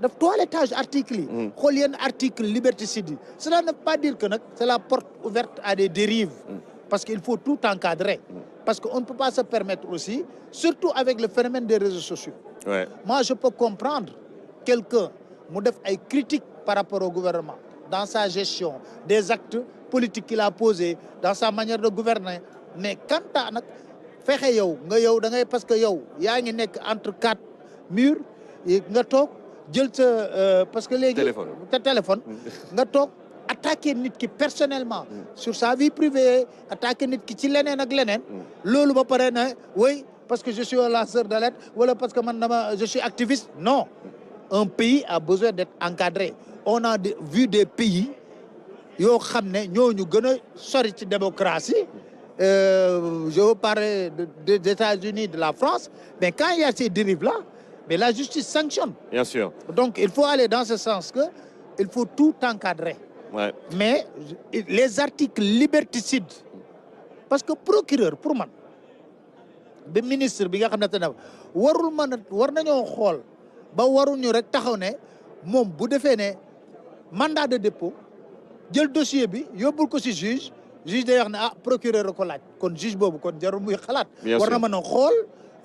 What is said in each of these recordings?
daf toilettage article yi xool yenn article liberticide yi cela ne veut pas dire que nag c'est la porte ouverte à des dérives parce qu'il faut tout encadrer parce qu'on ne peut pas se permettre aussi surtout avec le phénomène des réseaux sociaux moi je peux comprendre quelqu'un mu def ay critiques par rapport au gouvernement dans sa gestion des actes politiques qu'il a posés dans sa manière de gouverner mais quant à nag fexe yow da ngay parce que yow yaa ngi nekk entre quatre murs nga toog jël sa parce que léegi ta téléphone nga toog attaquer nit ki personnellement sur sa vie privée attaquer nit ki ci leneen ak leneen loolu ba pare na oui parce que je suis un lanceur d'alerte wala parce que man je suis activiste non un pays a besoin d'être encadré on a vu des pays yoo xam ne ñooñu gën a sori ci démocratie je veux parler des États-Unis, de la France, mais quand il y a ces dérives-là, mais la justice sanctionne. Bien sûr. Donc il faut aller dans ce sens que il faut tout encadrer. Mais les articles liberticides, parce que procureur pour man, le ministre bi nga xam ne warul mën a war nañoo xool ba waruñu rek taxaw ne moom bu defee ne mandat de dépôt jël dossier bi yóbbul ko ci juge day wax ne procureur ko laaj kon juge boobu kon jarul muy xalaat war na mën a xool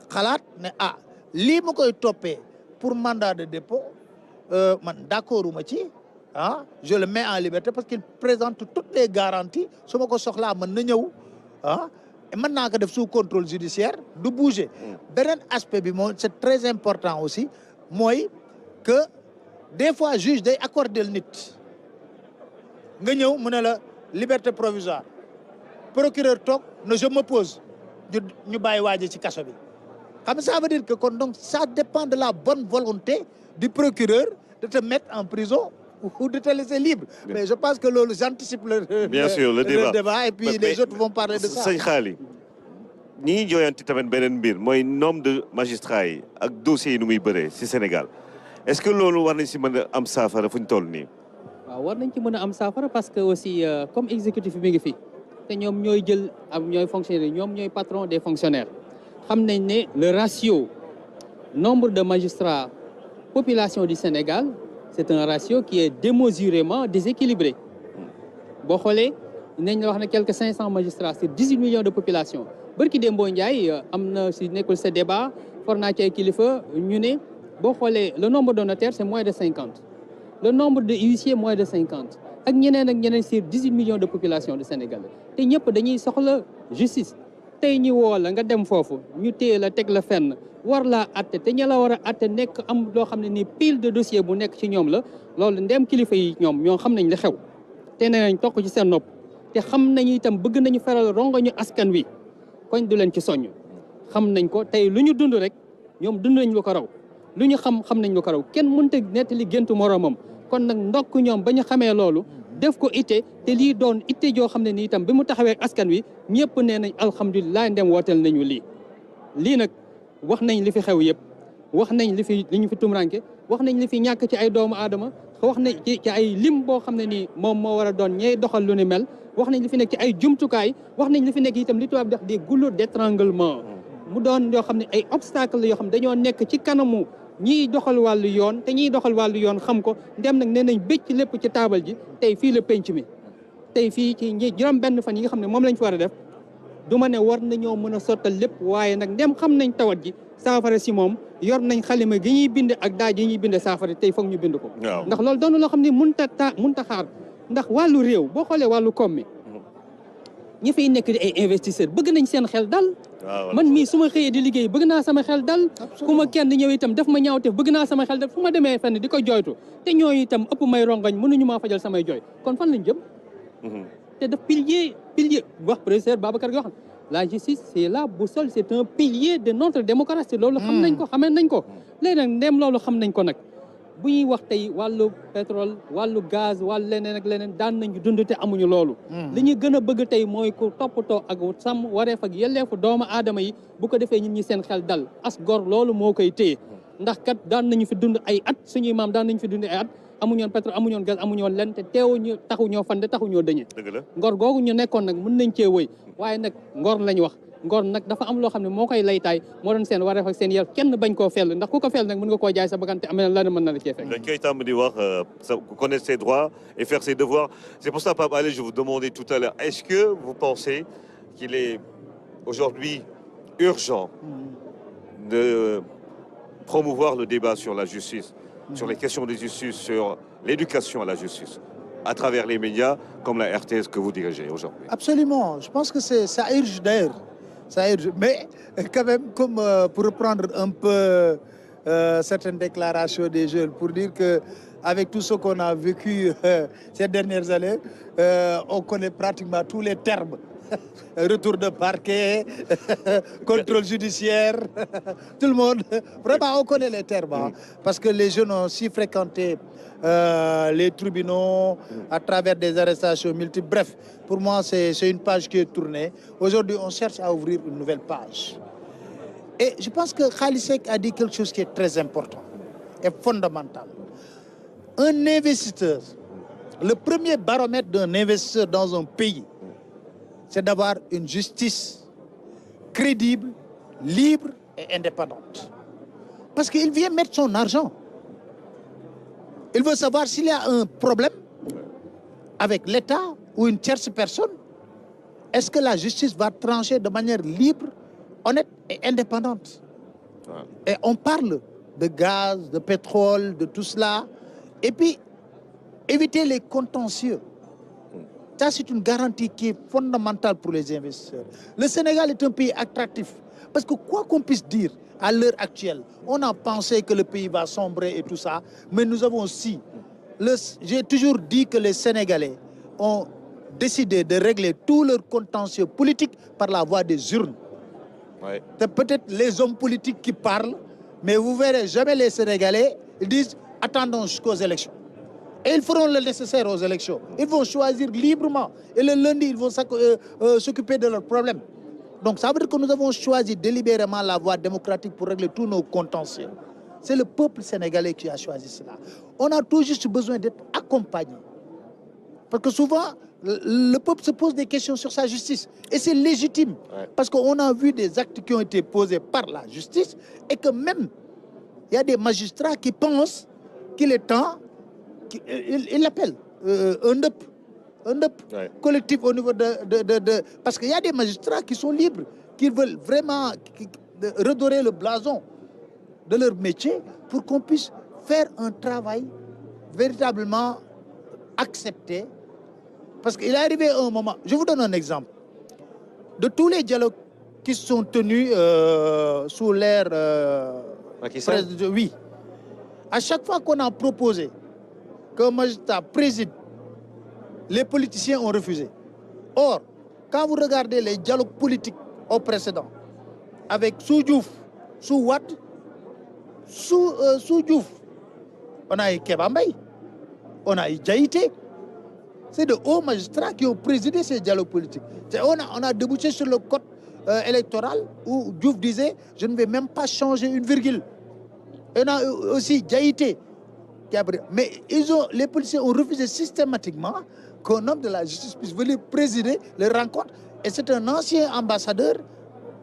xalaat ne lii ma koy toppee pour mandat de dépôt man d'accorduma ci je le mets en liberté parce qu'il présente toutes les garanties su ma ko soxlaa mën na ñëw mën naa ko def sous contrôle judiciaire du bouger beneen aspect bi moom c'est très important aussi mooy que des fois juge day accorder nit nga ñëw mu ne la liberté provisoire procureur toog ne je m'oppose ñu bàyyi waaji ci kaso bi xam ça veut dire que kon donc ça dépend de la bonne volonté du procureur de te mettre en prison ou de te laisser libre mais je pense que loolu j'anticipe le débat et puis les autres vont parler de ça sëñ Xaali ñi jooyanti tamit beneen mbir mooy nombre de magistrats yi ak dossiers yi nu muy bëree ci Sénégal est-ce que loolu war nañ ci mën a am saafara fu ñu toll nii waaw war nañ ci mën a am saafara parce que aussi comme exécutif bi ngi fi te ñoom ñooy jël ñooy fonctionnaire ñoom ñooy patron des fonctionnaires xam nañ ne le ratio nombre de magistrats population du Sénégal c'est un ratio qui est démesurément déséquilibré boo xoolee nañ la wax ne quelque 500 magistrats sur 18 millions de population barki Dembo Ndiaye am na si nekkul ce débat for naa ci ay kilifa ñu ne boo xoolee le nombre de notaires c'est moins de 50 le nombre de huissiers moins de 50 ak ñeneen sur 18 millions de population du Sénégal te ñëpp dañuy soxla justice tey ñu woo la nga dem foofu ñu téye la teg la fenn war laa atte te ña la war a atte nekk am loo xam ne ni pile de dossier bu nekk ci ñoom la loolu ndem kilifa yi ñoo xam nañ li xew te nee nañ tokk ci seen nopp te xam nañu itam bëgg nañu feral rongoñu askan wi koñ du leen ci soññ xam nañ ko tey lu ñu dund rek ñoom dund nañ lu ko raw lu ñu xam nañ lu ko raw kenn mënta nettali géntu moroomam kon nag ndokk ñoom ba ñu xamee loolu def ko itte te lii doon itte joo xam ne nii itam bi mu taxawee askan wi ñëpp nee nañ alhamdulilah ndem wooteel nañu lii nag wax nañ li fi xew yëpp wax nañ li ñu fi tumranke wax nañ li fi ñàkk ci ay doomu aadama wax nañ ci ay lim boo xam ne nii moom moo war a doon ñey doxal lu ni mel wax nañ li fi nekk ci ay jumtukaay wax nañ li fi nekk itam li tubaab di wax des goulots d'étranglement mu doon yoo xam ne ay obstacles yoo xam ne dañoo nekk ci kanamu ñiy doxal wàllu yoon te ñiy doxal wàllu yoon xam ko ndem nag nee nañ bëcc lépp ci taabal ji tey fii la penc mi tey fii ci juróom benn fan yi nga xam ne moom lañ fi war a def du ma ne war nañoo mën a sottal lépp waaye nag ndem xam nañ tawat ji saafara si moom yor nañ xalima gi ñuy bind ak daaj yi ñuy bind saafara tey foog ñu bind ko ndax loolu doon loo xam ne mënta xaar ndax wàllu réew boo xoolee wàllu koom mi ñi fay nekk di ay investisseurs bëgg nañ seen xel dal man mii su ma xëyee di liggéey bëgg naa sama xel dal ku ma kenn ñëw itam daf ma ñaawteef bëgg naa sama xel dal fu ma demee fenn di ko jooytu te ñooñu itam ëpp may rongañ mënuñu maa fajal samay jooy kon fan lañ jëm te daf pilier wax professeur Babacar gi wax la justice c'est la boussole c'est un pilier de notre démocratie loolu xam nañ ko xamee nañ ko léegi nag ndem loolu xam nañ ko nag bu ñuy wax tey wàllu pétrole wàllu gaz wàllu leneen ak leneen daan nañu dund te amuñu loolu li ñu gën a bëgg tey mooy ku toppatoo ak sàmm wareef ak yelleefu doomu aadama yi bu ko defee ñun ñi seen xel dal as gor loolu moo koy téye ndax kat daan nañu fi dund ay at suñuy maam daan nañu fi dund ay at amuñoon pétrole amuñoon gaz amuñoon len te teewuñu taxuñoo fande taxuñoo dëñe ngor googu ñu nekkoon nag mën nañ cee wëy waaye nag ngor lañ wax ngor nag dafa am loo xam ne moo koy laytaay moo doon seen wareef ak seen yar kenn bañ koo fell ndax ku ko fell nag mën nga koo jaay sa bagante am na mën na la cee fekk. dañ koy tàmm di wax connaître ses droits et faire ses devoirs. C'est pour ça, Pape Alé, je vous demandais tout à l'heure, est-ce que vous pensez qu'il est aujourd'hui urgent de promouvoir le débat sur la justice, sur les questions de justice, sur l'éducation à la justice, à travers les médias comme la RTS que vous dirigez aujourd'hui? Absolument. Je pense que ça urge d'ailleurs. Ça urge. Mais quand même, comme pour reprendre un peu certaines déclarations des jeunes, pour dire qu'avec tout ce qu'on a vécu ces dernières années, on connaît pratiquement tous les termes. Retour de parquet, contrôle judiciaire, tout le monde. Vraiment, on connaît les termes. Hein, parce que les jeunes ont si fréquenté les tribunaux à travers des arrestations multiples. Bref, pour moi, c'est une page qui est tournée. Aujourd'hui, on cherche à ouvrir une nouvelle page. Et je pense que Khaly Seck a dit quelque chose qui est très important et fondamental. Un investisseur, le premier baromètre d'un investisseur dans un pays, c'est d'avoir une justice crédible, libre et indépendante. Parce qu'il vient mettre son argent. Il veut savoir s'il y a un problème avec l'État ou une tierce personne. Est-ce que la justice va trancher de manière libre, honnête et indépendante? Et on parle de gaz, de pétrole, de tout cela. Et puis, éviter les contentieux. Ça, c'est une garantie qui est fondamentale pour les investisseurs. Le Sénégal est un pays attractif. Parce que quoi qu'on puisse dire, à l'heure actuelle, on a pensé que le pays va sombrer et tout ça. Mais nous avons aussi... J'ai toujours dit que les Sénégalais ont décidé de régler tous leurs contentieux politiques par la voie des urnes. Ouais. C'est peut-être les hommes politiques qui parlent, mais vous verrez jamais les Sénégalais, ils disent « attendons jusqu'aux élections ». Et ils feront le nécessaire aux élections. Ils vont choisir librement. Et le lundi, ils vont s'occuper de leurs problèmes. Donc ça veut dire que nous avons choisi délibérément la voie démocratique pour régler tous nos contentieux. C'est le peuple sénégalais qui a choisi cela. On a tout juste besoin d'être accompagné. Parce que souvent, le peuple se pose des questions sur sa justice. Et c'est légitime. Ouais. Parce qu'on a vu des actes qui ont été posés par la justice et que même, il y a des magistrats qui pensent qu'il est temps. Il l'appelle un collectif au niveau parce qu'il y a des magistrats qui sont libres, qui veulent vraiment redorer le blason de leur métier pour qu'on puisse faire un travail véritablement accepté. Parce qu'il est arrivé un moment, je vous donne un exemple, de tous les dialogues qui sont tenus sous l'ère... oui. À chaque fois qu'on a proposé qu'un magistrat préside, les politiciens ont refusé. Or, quand vous regardez les dialogues politiques au précédent, avec Sou Diouf, Sou Wade, Sou Diouf, on a eu Kéba Mbaye, on a eu Diaïté. C'est de hauts magistrats qui ont présidé ces dialogues politiques. On a débouché sur le code électoral où Diouf disait « je ne vais même pas changer une virgule ». Et on a aussi Diaïté. Mais les policiers ont refusé systématiquement qu'un homme de la justice puisse venir présider les rencontres. Et c'est un ancien ambassadeur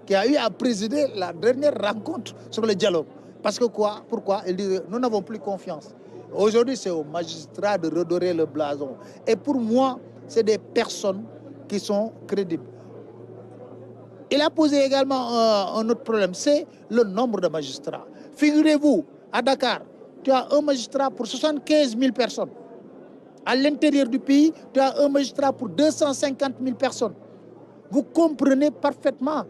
qui a eu à présider la dernière rencontre sur le dialogue. Parce que quoi? Pourquoi? Il dit nous n'avons plus confiance. Aujourd'hui, c'est aux magistrats de redorer le blason. Et pour moi, c'est des personnes qui sont crédibles. Il a posé également un autre problème, c'est le nombre de magistrats. Figurez-vous, à Dakar, tu as un magistrat pour 75 000 personnes. À l'intérieur du pays, tu as un magistrat pour 250 000 personnes. Vous comprenez parfaitement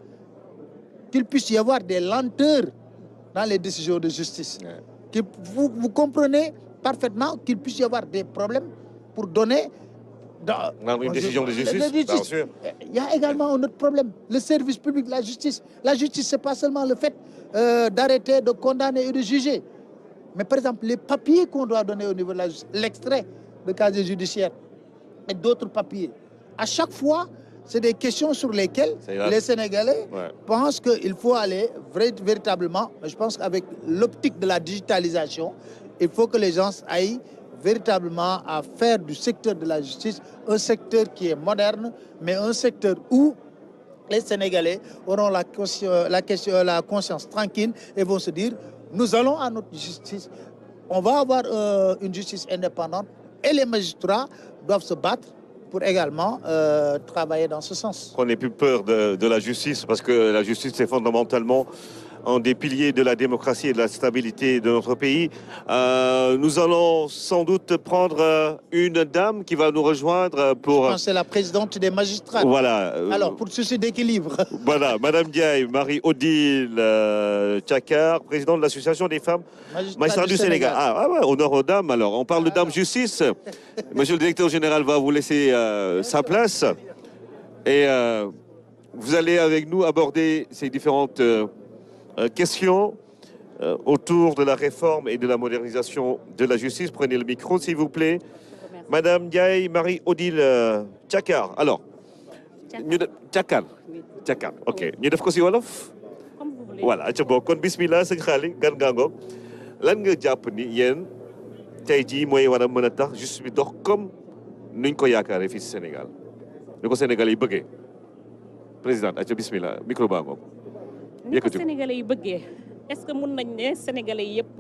qu'il puisse y avoir des lenteurs dans les décisions de justice. Ouais. Vous comprenez parfaitement qu'il puisse y avoir des problèmes pour donner... Dans une décision de justice, bien sûr. Il y a également un autre problème, le service public de la justice. La justice, ce n'est pas seulement le fait d'arrêter, de condamner et de juger. Mais par exemple, les papiers qu'on doit donner au niveau de la justice, l'extrait de casier judiciaire et d'autres papiers, à chaque fois, c'est des questions sur lesquelles les Sénégalais pensent qu'il faut aller véritablement, je pense qu'avec l'optique de la digitalisation, il faut que les gens aillent véritablement à faire du secteur de la justice un secteur qui est moderne, mais un secteur où les Sénégalais auront la conscience tranquille et vont se dire, nous allons à notre justice, on va avoir une justice indépendante et les magistrats doivent se battre pour également travailler dans ce sens. Qu'on n'ait plus peur de la justice, parce que la justice, c'est fondamentalement un des piliers de la démocratie et de la stabilité de notre pays. Nous allons sans doute prendre une dame qui va nous rejoindre pour... Je pense que c'est la présidente des magistrats. Voilà. Alors, pour souci d'équilibre. Voilà, Madame Ndiaye, Marie-Odile Tchakar, présidente de l'Association des femmes magistrats du Sénégal. Ah ouais, honneur aux dames alors. On parle de dame justice. Monsieur le directeur général va vous laisser sa place. Et vous allez avec nous aborder ces différentes... questions autour de la réforme et de la modernisation de la justice. Prenez le micro, s'il vous plaît. Madame Ndiaye Marie-Odile Tchakar. Alors, Tchakar. Tchakar, ok. Ñu def ko ci wolof? Voilà, ca bokk kon bismillah sëñ Xaali gan gango. Lan nga jàpp ni yéen tey jii mooy war a mën a tax justice bi dox comme nuñ ko yaakaaree fii ci Sénégal. Ni ko Sénégal yi bëggee. Présidente, ca bismillah, micro baa ngoog. ni ko Sénégalais yi bëggee est-ce que mun nañ ne Sénégalais yëpp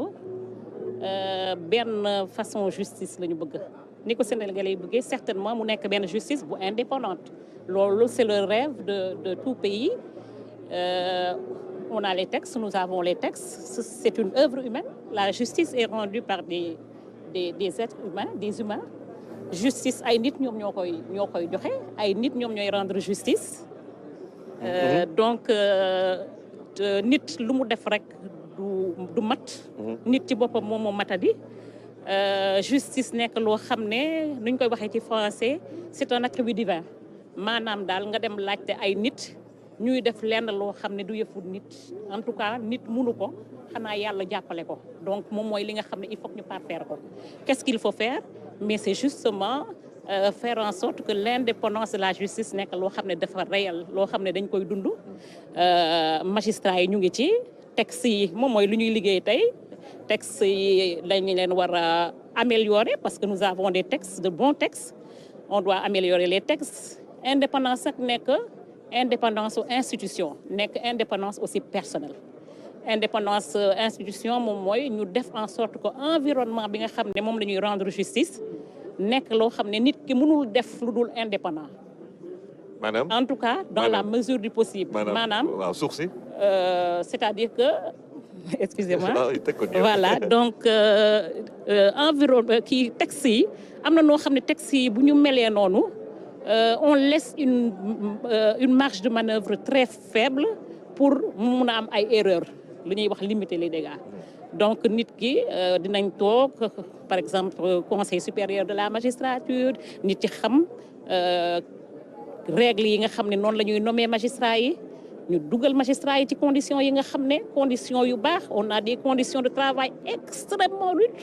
benn façon justice la ñu bëgg ni ko Sénégalais yi bëggee certainement mu nekk benn justice bu indépendante loolu c'est le rêve de tout pays. On a les textes, nous avons les textes, c'est une œuvre humaine. La justice est rendue par des êtres humains, des humains. Justice ay nit ñoom ñoo koy joxe ay nit ñoom ñooy rendre justice. Donc nit lu mu def rek du mat. nit ci boppam moom moo matadi. Justice nekk loo xam ne nuñ koy waxee ci français c'est un attribut divin maanaam daal nga dem laajte ay nit ñuy def lenn loo xam ne du yëfu nit en tout cas nit mënu ko xanaa yàlla jàppale ko donc moom mooy li nga xam ne il faut que ñu parfaire ko. Qu'est-ce qu'il faut faire? Mais c'est justement faire en sorte que l'indépendance de la justice nekk loo xam ne dafa réel loo xam ne dañ koy dund. Magistrats yi ñu ngi ci textes yi moom mooy lu ñuy liggéey tey textes yi dañu leen war a améliorer parce que nous avons des textes de bons textes on doit améliorer les textes. Indépendance ak nekk indépendance aux institutions nekk indépendance aussi personnelle. Indépendance institution moom mooy ñu def en sorte que environnement bi nga xam ne moom la ñuy rendre justice nekk loo xam ne nit ki mënul def lu dul indépendant. Madame, en tout cas dans la mesure du possible. Maanaam waaw suuf si. C'est-à-dire que excusez-moi voilà donc environnement kii texte yi am na noo xam ne texte yi bu ñu melee noonu on laisse une marge de manœuvre très faible pour mun a am ay erreurs lu ñuy wax limiter les dégâts. Donc nit ki dinañ toog par exemple conseil supérieur de la magistrature nit ci xam règles yi nga xam ne noonu la ñuy nommer magistrats yi ñu dugal magistrats yi ci conditions yi nga xam ne conditions yu baax on a des conditions de travail extrêmement rudes